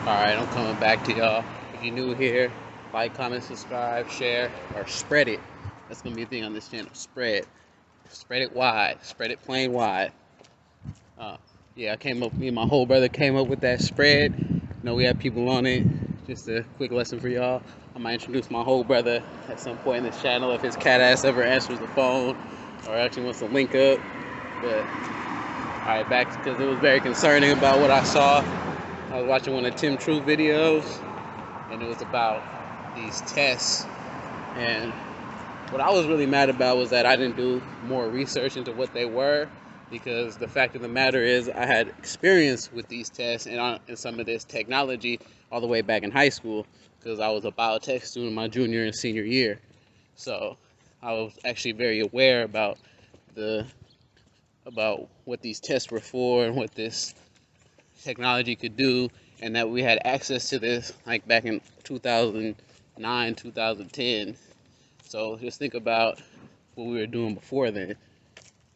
Alright, I'm coming back to y'all. If you're new here, like, comment, subscribe, share, or spread it. That's gonna be a thing on this channel. Spread. Spread it wide. Spread it plain wide. Uh, yeah, me and my whole brother came up with that spread. We have people on it. Just a quick lesson for y'all. I might introduce my whole brother at some point in this channel if his cat ass ever answers the phone or actually wants to link up. But, alright, back because it was very concerning about what I saw. I was watching one of Tim True videos, and it was about these tests. And what I was really mad about was that I didn't do more research into what they were, because the fact of the matter is I had experience with these tests and some of this technology all the way back in high school, because I was a biotech student my junior and senior year. So I was actually very aware about what these tests were for and what this technology could do, and that we had access to this like back in 2009, 2010. So just think about what we were doing before then.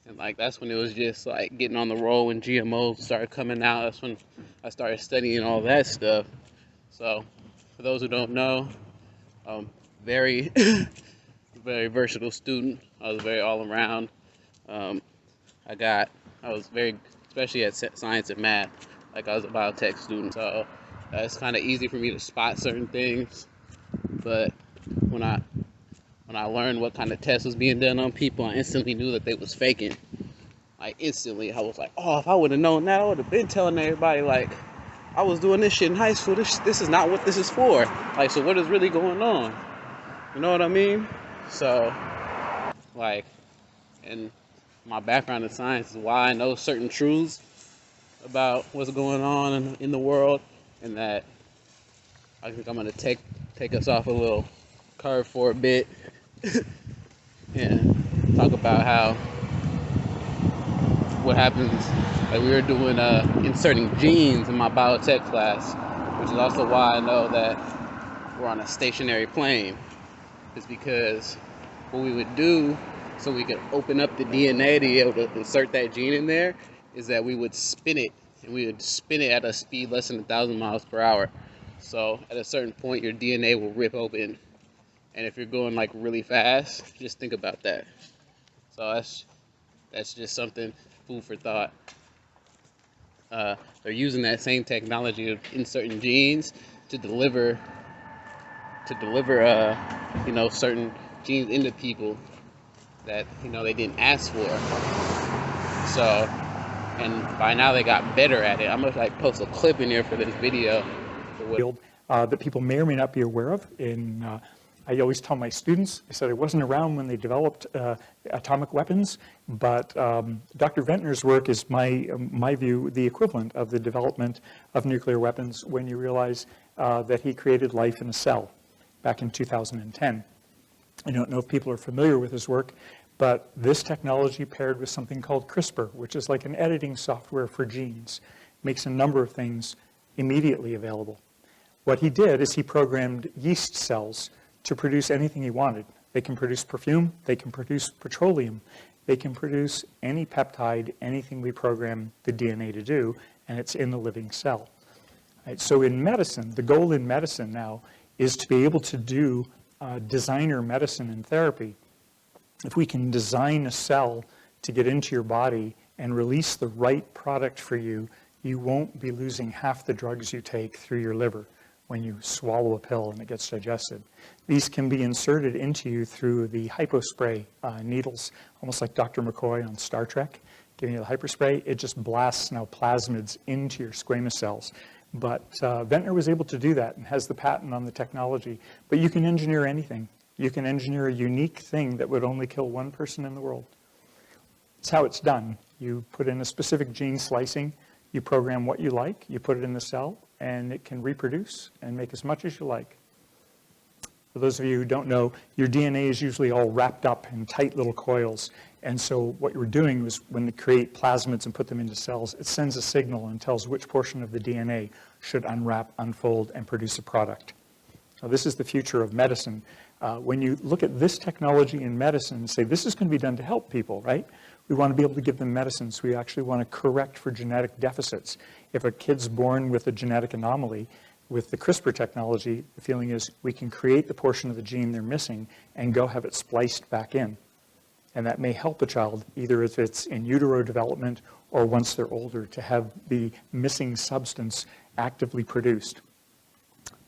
And like that's when it was just like getting on the roll when GMOs started coming out. That's when I started studying all that stuff. So for those who don't know, very very versatile student. I was very all around. I was very, especially at science and math, like I was a biotech student, so it's kind of easy for me to spot certain things. But when I learned what kind of test was being done on people, I instantly knew that they was faking. Like instantly, I was like, oh, if I would have known that, I would have been telling everybody like I was doing this shit in high school. This is not what this is for. Like, so what is really going on? You know what I mean? So, like, and my background in science is why I know certain truths about what's going on in the world, and that I think I'm gonna take us off a little curve for a bit and talk about how what happens. Like we were doing inserting genes in my biotech class, which is also why I know that we're on a stationary plane. Is because what we would do so we could open up the DNA to be able to insert that gene in there is that we would spin it, and we would spin it at a speed less than 1,000 miles per hour. So at a certain point, your DNA will rip open, and if you're going like really fast, just think about that. So that's just something, food for thought. They're using that same technology of inserting genes to deliver certain genes into people that they didn't ask for. So, and by now they got better at it. I'm gonna like post a clip in here for this video. That people may or may not be aware of. I always tell my students, I said I wasn't around when they developed atomic weapons, but Dr. Ventnor's work is, my view, the equivalent of the development of nuclear weapons when you realize that he created life in a cell back in 2010. I don't know if people are familiar with his work, but this technology paired with something called CRISPR, which is like an editing software for genes, makes a number of things immediately available. What he did is he programmed yeast cells to produce anything he wanted. They can produce perfume, they can produce petroleum, they can produce any peptide, anything we program the DNA to do, and it's in the living cell. Right? So in medicine, the goal in medicine now is to be able to do designer medicine and therapy. If we can design a cell to get into your body and release the right product for you, you won't be losing half the drugs you take through your liver when you swallow a pill and it gets digested. These can be inserted into you through the hypospray needles, almost like Dr. McCoy on Star Trek, giving you the hyperspray. It just blasts now plasmids into your squamous cells. But Ventnor was able to do that and has the patent on the technology. But you can engineer anything. You can engineer a unique thing that would only kill one person in the world. It's how it's done. You put in a specific gene slicing, you program what you like, you put it in the cell, and it can reproduce and make as much as you like. For those of you who don't know, your DNA is usually all wrapped up in tight little coils. And so what you're doing was when you create plasmids and put them into cells, it sends a signal and tells which portion of the DNA should unwrap, unfold, and produce a product. Now, this is the future of medicine. When you look at this technology in medicine and say, this is going to be done to help people, right? We want to be able to give them medicines. We actually want to correct for genetic deficits. If a kid's born with a genetic anomaly, With the CRISPR technology, the feeling is we can create the portion of the gene they're missing and go have it spliced back in. And that may help a child, either if it's in utero development or once they're older, to have the missing substance actively produced.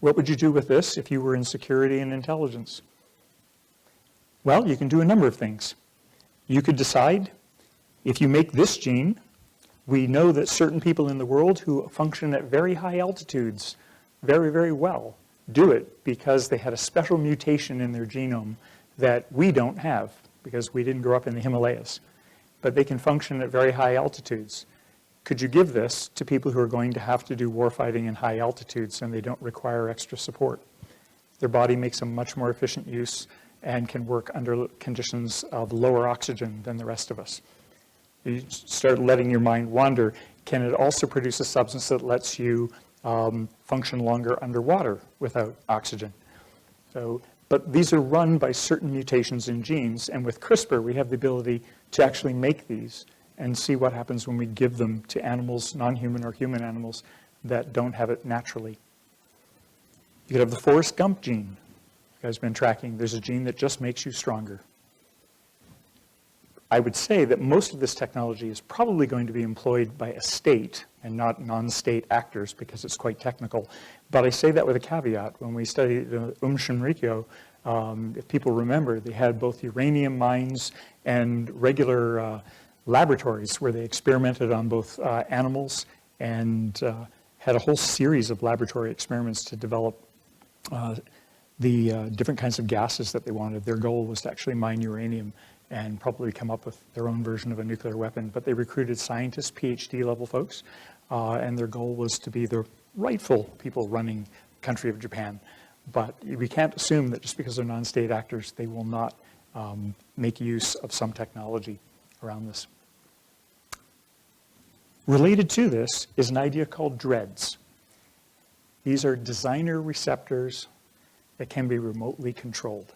What would you do with this if you were in security and intelligence? Well, you can do a number of things. You could decide, if you make this gene, we know that certain people in the world who function at very high altitudes very, very well do it because they had a special mutation in their genome that we don't have because we didn't grow up in the Himalayas. But they can function at very high altitudes. Could you give this to people who are going to have to do warfighting in high altitudes and they don't require extra support? Their body makes a much more efficient use and can work under conditions of lower oxygen than the rest of us. You start letting your mind wander. Can it also produce a substance that lets you function longer underwater without oxygen? But these are run by certain mutations in genes, and with CRISPR, we have the ability to actually make these and see what happens when we give them to animals, non-human or human animals, that don't have it naturally. You could have the Forrest Gump gene. You guys have been tracking. There's a gene that just makes you stronger. I would say that most of this technology is probably going to be employed by a state and not non-state actors because it's quite technical. But I say that with a caveat. When we studied Shinrikyo, if people remember, they had both uranium mines and regular laboratories where they experimented on both animals and had a whole series of laboratory experiments to develop the different kinds of gases that they wanted. Their goal was to actually mine uranium and probably come up with their own version of a nuclear weapon. But they recruited scientists, PhD level folks, and their goal was to be the rightful people running the country of Japan. But we can't assume that just because they're non-state actors, they will not make use of some technology around this. Related to this is an idea called DREADs. These are designer receptors that can be remotely controlled.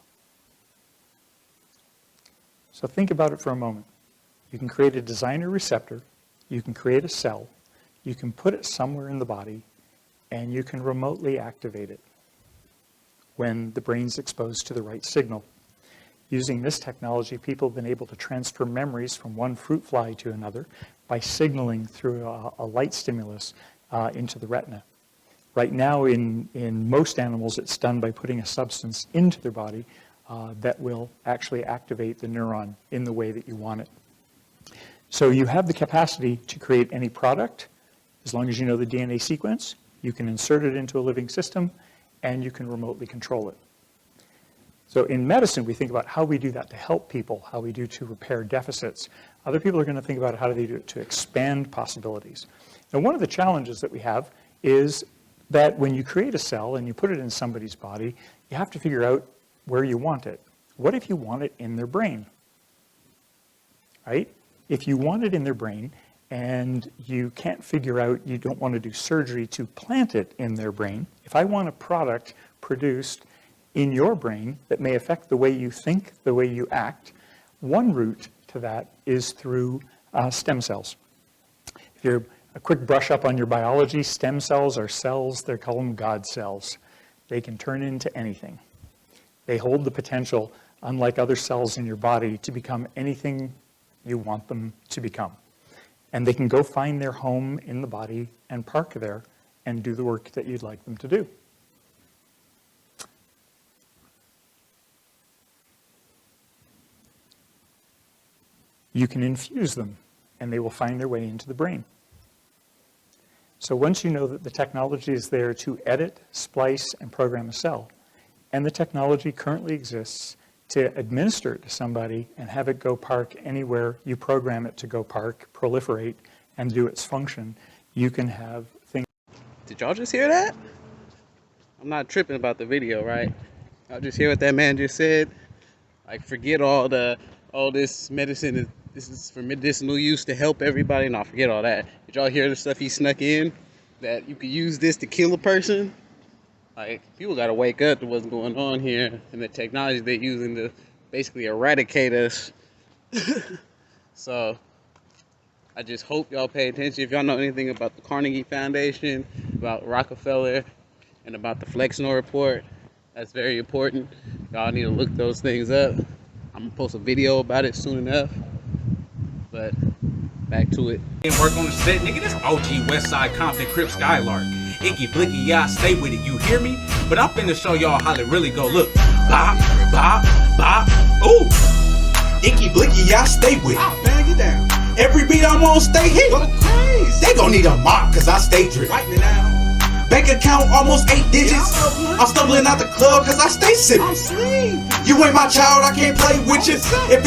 So think about it for a moment. You can create a designer receptor, you can create a cell, you can put it somewhere in the body, and you can remotely activate it when the brain's exposed to the right signal. Using this technology, people have been able to transfer memories from one fruit fly to another by signaling through a light stimulus into the retina. Right now, in most animals, it's done by putting a substance into their body that will actually activate the neuron in the way that you want it. So you have the capacity to create any product. As long as you know the DNA sequence, you can insert it into a living system, and you can remotely control it. So in medicine, we think about how we do that to help people, how we do to repair deficits. Other people are going to think about how do they do it to expand possibilities. Now, one of the challenges that we have is that when you create a cell and you put it in somebody's body, you have to figure out where you want it. What if you want it in their brain? Right? If you want it in their brain and you can't figure out, you don't want to do surgery to plant it in their brain, if I want a product produced in your brain that may affect the way you think, the way you act, one route to that is through stem cells. If you're a quick brush up on your biology, stem cells are cells, they call them God cells. They can turn into anything. They hold the potential, unlike other cells in your body, to become anything you want them to become. And they can go find their home in the body and park there and do the work that you'd like them to do. You can infuse them, and they will find their way into the brain. So once you know that the technology is there to edit, splice, and program a cell, and the technology currently exists to administer it to somebody and have it go park anywhere you program it to go park, proliferate, and do its function, you can have things. Did y'all just hear that? I'm not tripping about the video, right? Y'all just hear what that man just said? Like, forget all this medicine, this is for medicinal use to help everybody. No, forget all that. Did y'all hear the stuff he snuck in? That you could use this to kill a person? Like, people gotta wake up to what's going on here and the technology they're using to basically eradicate us. So, I just hope y'all pay attention. If y'all know anything about the Carnegie Foundation, about Rockefeller, and about the Flexnor report. That's very important. Y'all need to look those things up. I'm gonna post a video about it soon enough. But back to it. And work on the set, nigga. This OG Westside Compton Crip Skylark. Icky blicky, y'all stay with it. You hear me? But I'm finna show y'all how to really go. Look, bop, bop, bop. Ooh. Icky blicky, y'all stay with it. I'll bang it down. Every beat I'm on, stay hit. Go crazy. They gon' need a mop, cause I stay drip. Wipe me down. Bank account almost 8 digits. I'm stumbling out the club cause I stay sipping. You ain't my child, I can't play with you. If